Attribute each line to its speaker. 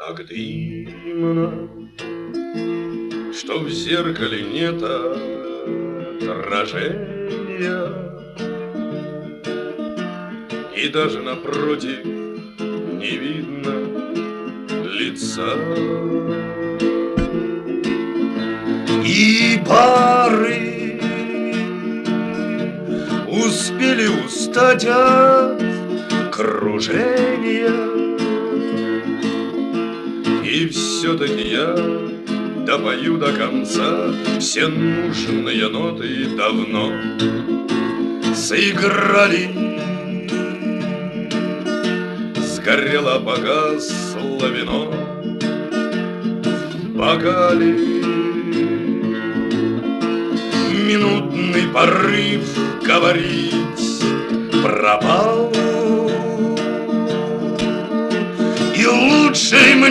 Speaker 1: Так дымно, что в зеркале нет отражения, и даже напротив не видно лица. И пары успели устать от кружения, и все-таки я допою до конца. Все нужные ноты давно заиграли. Сгорело, погасло вино в бокале. Минутный порыв говорить пропал, и лучший мне